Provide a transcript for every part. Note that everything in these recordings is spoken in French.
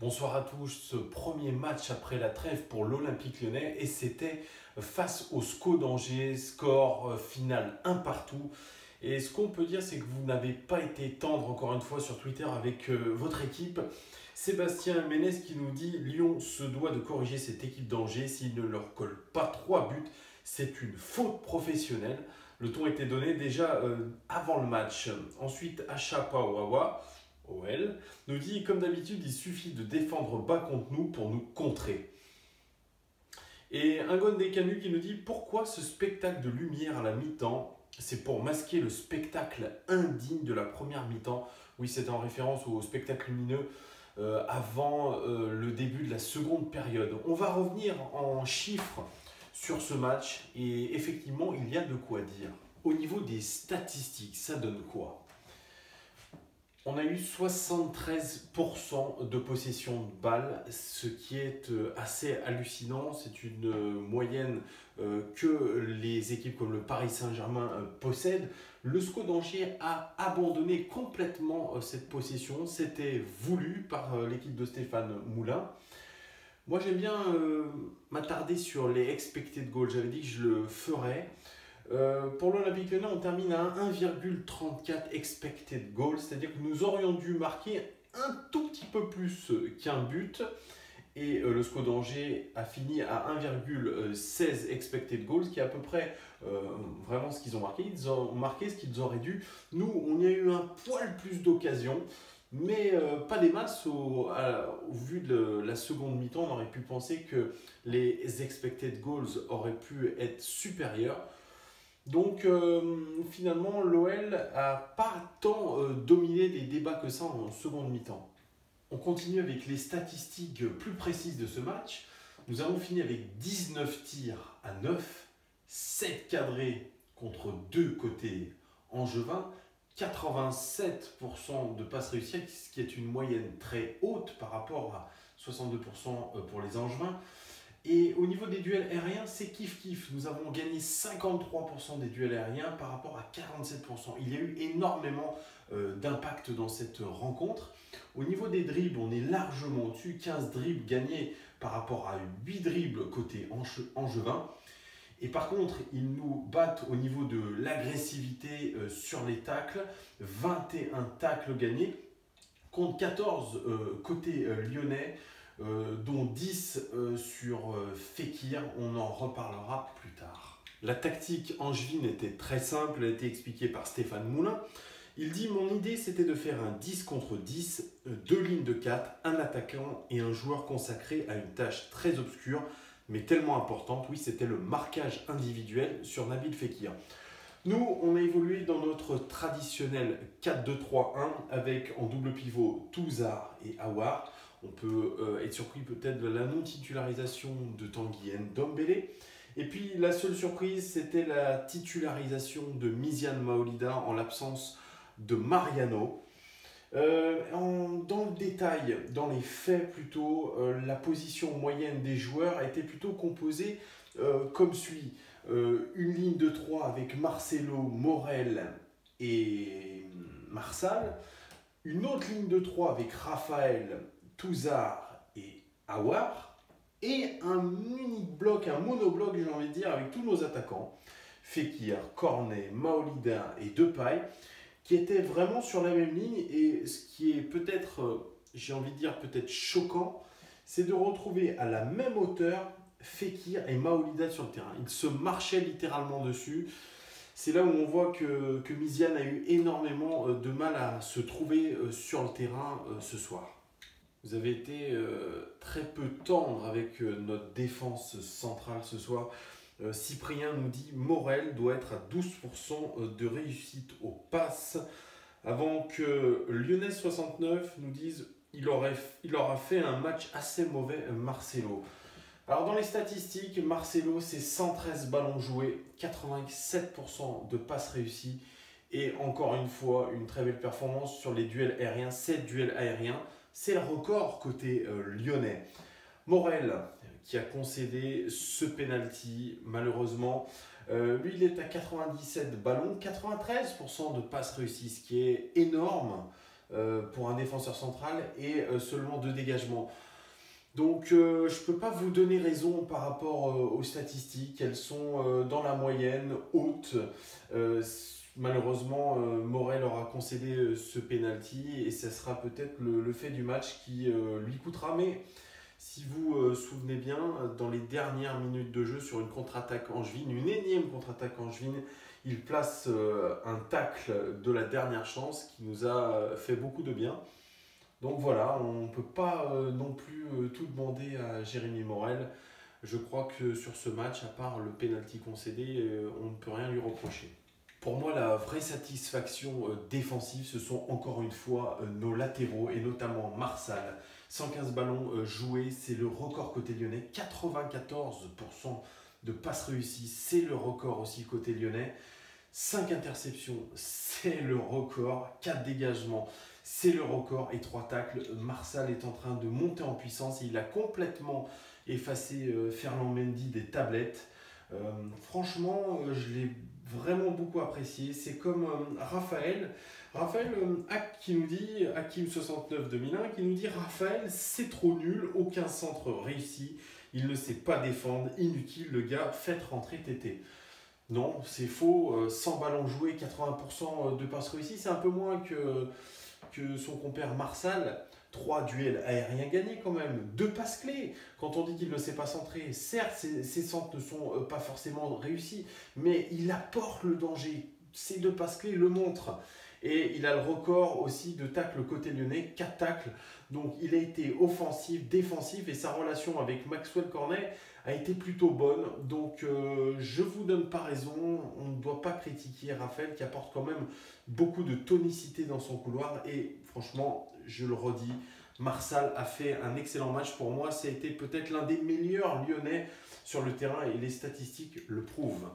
Bonsoir à tous, ce premier match après la trêve pour l'Olympique Lyonnais et c'était face au SCO d'Angers, score final un partout. Et ce qu'on peut dire, c'est que vous n'avez pas été tendre encore une fois sur Twitter avec votre équipe. Sébastien Ménès qui nous dit Lyon se doit de corriger cette équipe d'Angers s'il ne leur colle pas 3 buts. C'est une faute professionnelle. Le ton était donné déjà avant le match. Ensuite, Achapa Wawa, OL, nous dit comme d'habitude, il suffit de défendre bas contre nous pour nous contrer. Et Ingon Descanu qui nous dit pourquoi ce spectacle de lumière à la mi-temps. C'est pour masquer le spectacle indigne de la première mi-temps. Oui, c'est en référence au spectacle lumineux avant le début de la seconde période. On va revenir en chiffres sur ce match et effectivement, il y a de quoi dire. Au niveau des statistiques, ça donne quoi? On a eu 73% de possession de balles, ce qui est assez hallucinant. C'est une moyenne que les équipes comme le Paris Saint-Germain possèdent. Le SCO d'Angers a abandonné complètement cette possession. C'était voulu par l'équipe de Stéphane Moulin. Moi, j'aime bien m'attarder sur les expected goals. J'avais dit que je le ferais. Pour l'Olympique Lyonnais, on termine à 1,34 expected goals, c'est-à-dire que nous aurions dû marquer un tout petit peu plus qu'un but. Et le SCO d'Angers a fini à 1,16 expected goals, qui est à peu près vraiment ce qu'ils ont marqué. Ils ont marqué ce qu'ils auraient dû. Nous, on y a eu un poil plus d'occasions, mais pas des masses. Au vu de la seconde mi-temps, on aurait pu penser que les expected goals auraient pu être supérieurs. Donc finalement, l'OL n'a pas tant dominé les débats que ça en seconde mi-temps. On continue avec les statistiques plus précises de ce match. Nous avons fini avec 19 tirs à 9, 7 cadrés contre 2 côtés angevins, 87% de passes réussies, ce qui est une moyenne très haute par rapport à 62% pour les angevins. Et au niveau des duels aériens, c'est kiff-kiff. Nous avons gagné 53% des duels aériens par rapport à 47%. Il y a eu énormément d'impact dans cette rencontre. Au niveau des dribbles, on est largement au-dessus. 15 dribbles gagnés par rapport à 8 dribbles côté angevin. Et par contre, ils nous battent au niveau de l'agressivité sur les tacles. 21 tacles gagnés contre 14 côté lyonnais. Dont 10 sur Fekir, on en reparlera plus tard. La tactique angevine était très simple, elle a été expliquée par Stéphane Moulin. Il dit « Mon idée c'était de faire un 10 contre 10, deux lignes de 4, un attaquant et un joueur consacré à une tâche très obscure, mais tellement importante. Oui, c'était le marquage individuel sur Nabil Fekir. » Nous, on a évolué dans notre traditionnel 4-2-3-1 avec en double pivot Touzard et Aouar. On peut être surpris peut-être de la non-titularisation de Tanguy Ndombele. Et puis la seule surprise, c'était la titularisation de Myziane Maolida en l'absence de Mariano. Dans le détail, dans les faits plutôt, la position moyenne des joueurs a été plutôt composée comme suit. Une ligne de 3 avec Marcelo, Morel et Marsal. Une autre ligne de 3 avec Raphaël, Touzard et Aouar. Et un unique bloc, un monobloc, j'ai envie de dire, avec tous nos attaquants. Fekir, Cornet, Maolida et Depay, qui étaient vraiment sur la même ligne. Et ce qui est peut-être, j'ai envie de dire, peut-être choquant, c'est de retrouver à la même hauteur Fekir et Maolida sur le terrain. Ils se marchaient littéralement dessus. C'est là où on voit que Myziane a eu énormément de mal à se trouver sur le terrain ce soir. Vous avez été très peu tendre avec notre défense centrale ce soir. Cyprien nous dit « Morel doit être à 12% de réussite aux passes » avant que Lyonnais 69 nous dise « Il aura fait un match assez mauvais Marcelo ». Alors dans les statistiques, Marcelo c'est 113 ballons joués, 87% de passes réussies et encore une fois une très belle performance sur les duels aériens, 7 duels aériens, c'est le record côté lyonnais. Morel qui a concédé ce penalty malheureusement, lui il est à 97 ballons, 93% de passes réussies, ce qui est énorme. pour un défenseur central et seulement 2 dégagements. Donc je ne peux pas vous donner raison par rapport aux statistiques, elles sont dans la moyenne, haute. Malheureusement, Morel aura concédé ce penalty et ce sera peut-être le fait du match qui lui coûtera. Mais si vous vous souvenez bien, dans les dernières minutes de jeu sur une contre-attaque angevine, une énième contre-attaque angevine, il place un tacle de la dernière chance qui nous a fait beaucoup de bien. Donc voilà, on ne peut pas non plus tout demander à Jérémy Morel. Je crois que sur ce match, à part le penalty concédé, on ne peut rien lui reprocher. Pour moi, la vraie satisfaction défensive, ce sont encore une fois nos latéraux et notamment Marsal. 115 ballons joués, c'est le record côté lyonnais. 94% de passes réussies, c'est le record aussi côté lyonnais. 5 interceptions, c'est le record. 4 dégagements, c'est le record. Et 3 tacles. Marsal est en train de monter en puissance et il a complètement effacé Ferland Mendy des tablettes. Franchement, je l'ai vraiment beaucoup apprécié. C'est comme Raphaël qui nous dit, Hakim69 2001, qui nous dit: Raphaël, c'est trop nul, aucun centre réussi, il ne sait pas défendre, inutile le gars, faites rentrer Tété. Non, c'est faux, 100 ballons joués, 80% de passes réussies, c'est un peu moins que son compère Marsal. 3 duels aériens gagnés quand même, 2 passes clés. Quand on dit qu'il ne sait pas centrer, certes, ses centres ne sont pas forcément réussis, mais il apporte le danger. Ces 2 passes clés le montrent. Et il a le record aussi de tacles côté lyonnais, 4 tacles. Donc il a été offensif, défensif, et sa relation avec Maxwell Cornet a été plutôt bonne. Donc je ne vous donne pas raison, on ne doit pas critiquer Raphaël qui apporte quand même beaucoup de tonicité dans son couloir. Et franchement, je le redis, Marsal a fait un excellent match. Pour moi, ça a été peut-être l'un des meilleurs lyonnais sur le terrain et les statistiques le prouvent.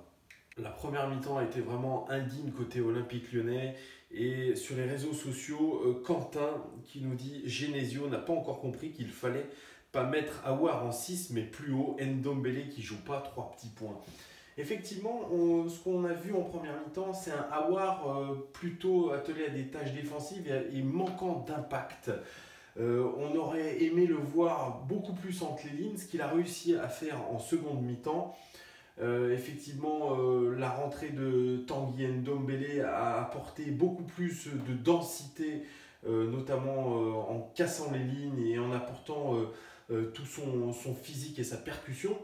La première mi-temps a été vraiment indigne côté Olympique Lyonnais. Et sur les réseaux sociaux, Quentin qui nous dit: Genesio n'a pas encore compris qu'il fallait pas mettre Aouar en 6 mais plus haut, Ndombele qui joue pas, 3 petits points. Effectivement, ce qu'on a vu en première mi-temps, c'est un Aouar plutôt attelé à des tâches défensives et manquant d'impact. On aurait aimé le voir beaucoup plus entre les lignes, ce qu'il a réussi à faire en seconde mi-temps. Effectivement, la rentrée de Tanguy Ndombele a apporté beaucoup plus de densité, notamment en cassant les lignes et en apportant tout son physique et sa percussion.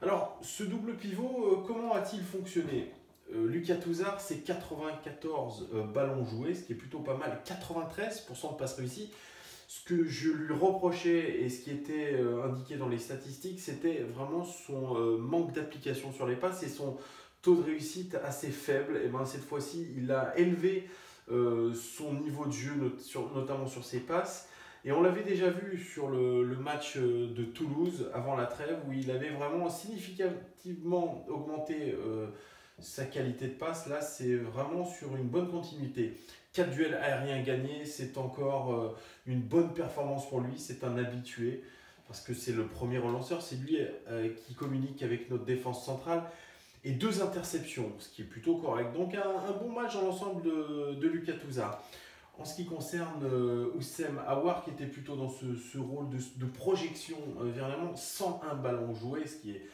Alors, ce double pivot, comment a-t-il fonctionné? Lucas Touzard, c'est 94 ballons joués, ce qui est plutôt pas mal, 93% de passes réussies. Ce que je lui reprochais et ce qui était indiqué dans les statistiques, c'était vraiment son manque d'application sur les passes et son taux de réussite assez faible. Et ben, cette fois-ci, il a élevé son niveau de jeu, notamment sur ses passes. Et on l'avait déjà vu sur le match de Toulouse avant la trêve, où il avait vraiment significativement augmenté sa qualité de passe. Là, c'est vraiment sur une bonne continuité. 4 duels aériens gagnés, c'est encore une bonne performance pour lui. C'est un habitué, parce que c'est le premier relanceur. C'est lui qui communique avec notre défense centrale. Et 2 interceptions, ce qui est plutôt correct. Donc un bon match dans l'ensemble de Lucas Touzard. En ce qui concerne Oussem Aouar, qui était plutôt dans ce rôle de projection vers l'avant, 101 ballons joués, ce qui est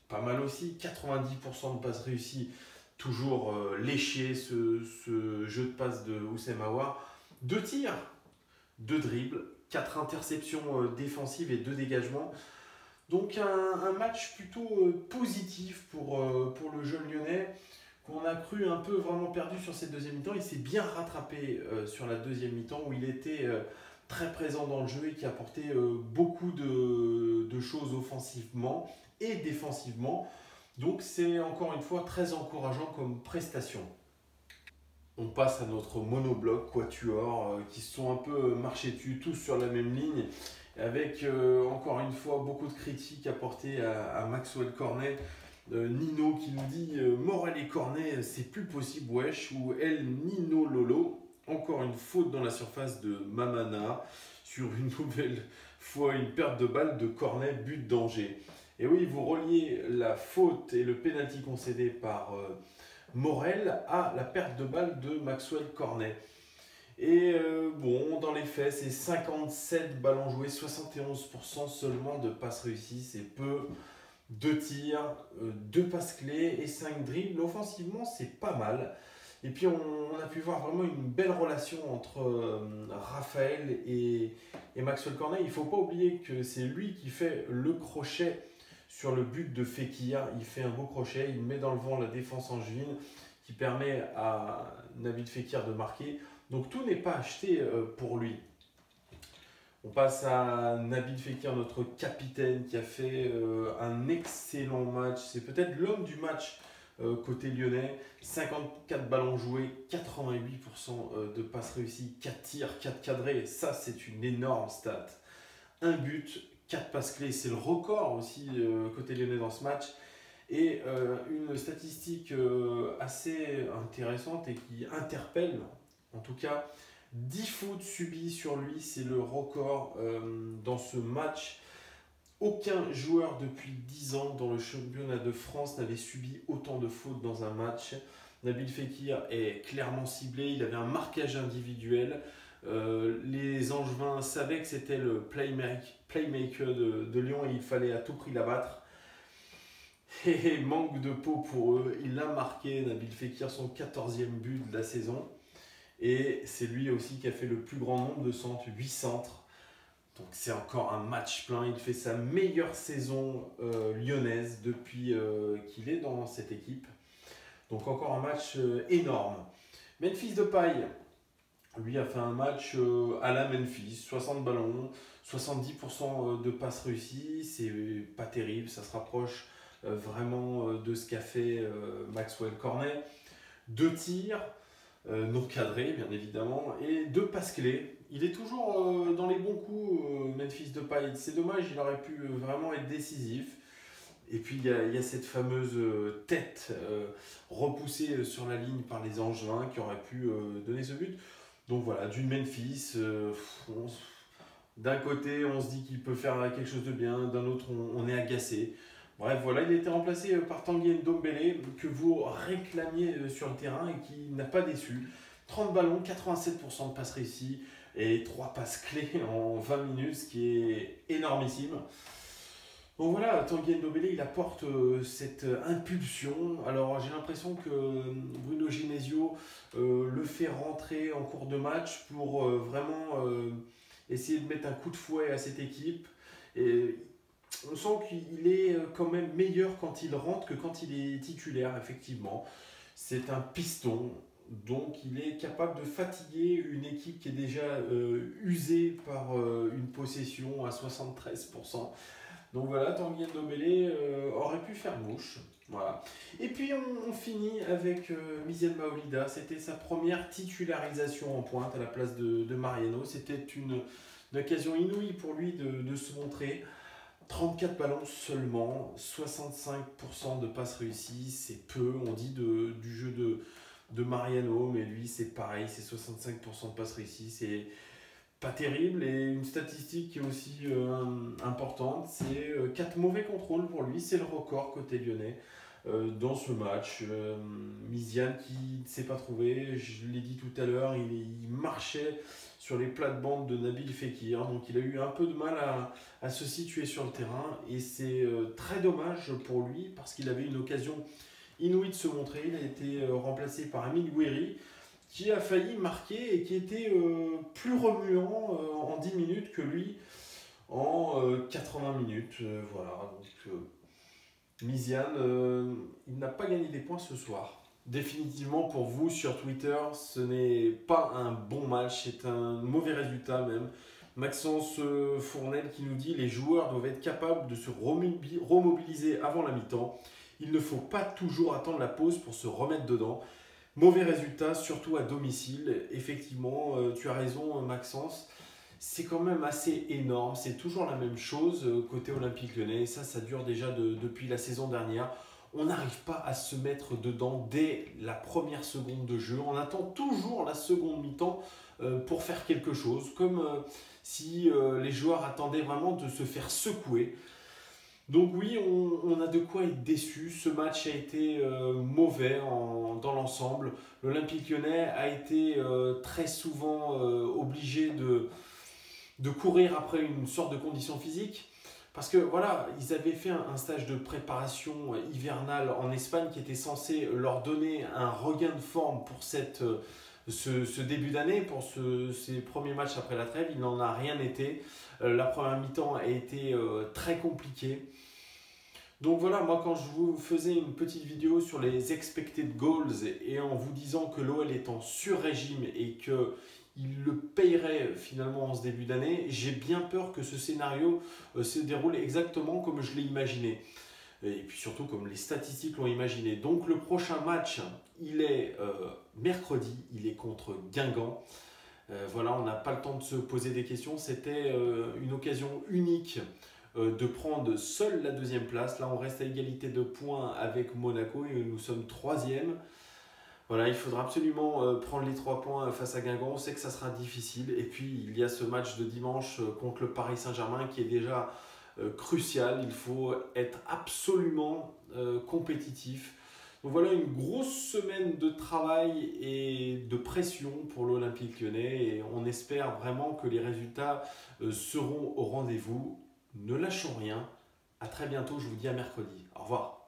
pas mal aussi, 90% de passes réussies, toujours léché ce jeu de passes de Oussem Aouar. 2 tirs, 2 dribbles, 4 interceptions défensives et 2 dégagements. Donc un match plutôt positif pour le jeune lyonnais, qu'on a cru un peu vraiment perdu sur cette deuxième mi-temps. Il s'est bien rattrapé sur la deuxième mi-temps où il était très présent dans le jeu et qui apportait beaucoup de choses offensivement et défensivement. Donc c'est encore une fois très encourageant comme prestation. On passe à notre monobloc quatuor qui sont un peu marchés dessus, tous sur la même ligne, avec encore une fois beaucoup de critiques apportées à Maxwell Cornet. Nino qui nous dit Morel et Cornet, c'est plus possible, wesh. Ou El Nino Lolo, encore une faute dans la surface de Mamana, sur une nouvelle fois une perte de balle de Cornet, but danger. Et oui, vous reliez la faute et le pénalty concédé par Morel à la perte de balle de Maxwell Cornet. Et bon, dans les faits, c'est 57 ballons joués, 71% seulement de passes réussies, c'est peu. 2 tirs, 2 passes clés et 5 dribbles. Offensivement, c'est pas mal. Et puis, on a pu voir vraiment une belle relation entre Raphaël et Maxwell Cornet. Il ne faut pas oublier que c'est lui qui fait le crochet sur le but de Fekir. Il fait un beau crochet, il met dans le vent la défense angevine qui permet à Nabil Fekir de marquer. Donc tout n'est pas acheté pour lui. On passe à Nabil Fekir, notre capitaine, qui a fait un excellent match. C'est peut-être l'homme du match côté lyonnais. 54 ballons joués, 88% de passes réussies, 4 tirs, 4 cadrés. Ça, c'est une énorme stat. Un but, 4 passes clés. C'est le record aussi côté lyonnais dans ce match. Et une statistique assez intéressante et qui interpelle, en tout cas, 10 fautes subies sur lui, c'est le record dans ce match. Aucun joueur depuis 10 ans dans le championnat de France n'avait subi autant de fautes dans un match. Nabil Fekir est clairement ciblé, il avait un marquage individuel. Les Angevins savaient que c'était le playmaker de Lyon et il fallait à tout prix l'abattre. Et manque de peau pour eux, il a marqué, Nabil Fekir, son 14e but de la saison. Et c'est lui aussi qui a fait le plus grand nombre de centres, 8 centres. Donc c'est encore un match plein. Il fait sa meilleure saison lyonnaise depuis qu'il est dans cette équipe. Donc encore un match énorme. Memphis Depay, lui a fait un match à la Memphis. 60 ballons, 70% de passes réussies. C'est pas terrible, ça se rapproche vraiment de ce qu'a fait Maxwell Cornet. 2 tirs. Non cadré bien évidemment, et 2 passes clés. Il est toujours dans les bons coups, Memphis Depay. C'est dommage, il aurait pu vraiment être décisif. Et puis il y a cette fameuse tête repoussée sur la ligne par les Angevins qui aurait pu donner ce but. Donc voilà, d'une Memphis, d'un côté on se dit qu'il peut faire quelque chose de bien, d'un autre on est agacé. Bref, voilà, il a été remplacé par Tanguy Ndombele, que vous réclamiez sur le terrain et qui n'a pas déçu. 30 ballons, 87% de passes réussies et 3 passes clés en 20 minutes, ce qui est énormissime. Donc voilà, Tanguy Ndombele, il apporte cette impulsion. Alors j'ai l'impression que Bruno Genesio le fait rentrer en cours de match pour vraiment essayer de mettre un coup de fouet à cette équipe. Et on sent qu'il est quand même meilleur quand il rentre que quand il est titulaire, effectivement. C'est un piston, donc il est capable de fatiguer une équipe qui est déjà usée par une possession à 73%. Donc voilà, Tanguy Ndombele aurait pu faire mouche. Voilà. Et puis on finit avec Miziane Maolida. C'était sa première titularisation en pointe à la place de Mariano. C'était une occasion inouïe pour lui de se montrer. 34 ballons seulement, 65% de passes réussies, c'est peu. On dit du jeu de Mariano, mais lui c'est pareil, c'est 65% de passes réussies, c'est pas terrible. Et une statistique qui est aussi importante, c'est 4 mauvais contrôles pour lui, c'est le record côté lyonnais dans ce match. Miziane qui ne s'est pas trouvé, je l'ai dit tout à l'heure, il marchait sur les plates-bandes de Nabil Fekir, donc il a eu un peu de mal à se situer sur le terrain, et c'est très dommage pour lui parce qu'il avait une occasion inouïe de se montrer. Il a été remplacé par Amine Gouiri qui a failli marquer et qui était plus remuant en 10 minutes que lui en 80 minutes. Voilà, donc Miziane, il n'a pas gagné des points ce soir. Définitivement pour vous sur Twitter, ce n'est pas un bon match, c'est un mauvais résultat même. Maxence Fournel qui nous dit: les joueurs doivent être capables de se remobiliser avant la mi-temps. Il ne faut pas toujours attendre la pause pour se remettre dedans. Mauvais résultat, surtout à domicile. Effectivement, tu as raison Maxence. C'est quand même assez énorme. C'est toujours la même chose côté Olympique Lyonnais. Ça dure déjà depuis la saison dernière. On n'arrive pas à se mettre dedans dès la première seconde de jeu. On attend toujours la seconde mi-temps pour faire quelque chose. Comme si les joueurs attendaient vraiment de se faire secouer. Donc oui, on a de quoi être déçu. Ce match a été mauvais dans l'ensemble. L'Olympique Lyonnais a été très souvent obligé de courir après une sorte de condition physique. Parce que voilà, ils avaient fait un stage de préparation hivernale en Espagne qui était censé leur donner un regain de forme pour ce début d'année, pour ces premiers matchs après la trêve. Il n'en a rien été. La première mi-temps a été très compliquée. Donc voilà, moi quand je vous faisais une petite vidéo sur les expected goals et en vous disant que l'OL est en sur-régime et qu'il le payerait finalement en ce début d'année, j'ai bien peur que ce scénario se déroule exactement comme je l'ai imaginé. Et puis surtout comme les statistiques l'ont imaginé. Donc le prochain match, il est mercredi, il est contre Guingamp. Voilà, on n'a pas le temps de se poser des questions. C'était une occasion unique de prendre seule la deuxième place. Là, on reste à égalité de points avec Monaco et nous sommes troisième. Voilà, il faudra absolument prendre les 3 points face à Guingamp. On sait que ça sera difficile. Et puis, il y a ce match de dimanche contre le Paris Saint-Germain qui est déjà crucial. Il faut être absolument compétitif. Donc voilà une grosse semaine de travail et de pression pour l'Olympique Lyonnais. Et on espère vraiment que les résultats seront au rendez-vous. Ne lâchons rien. À très bientôt, je vous dis à mercredi. Au revoir.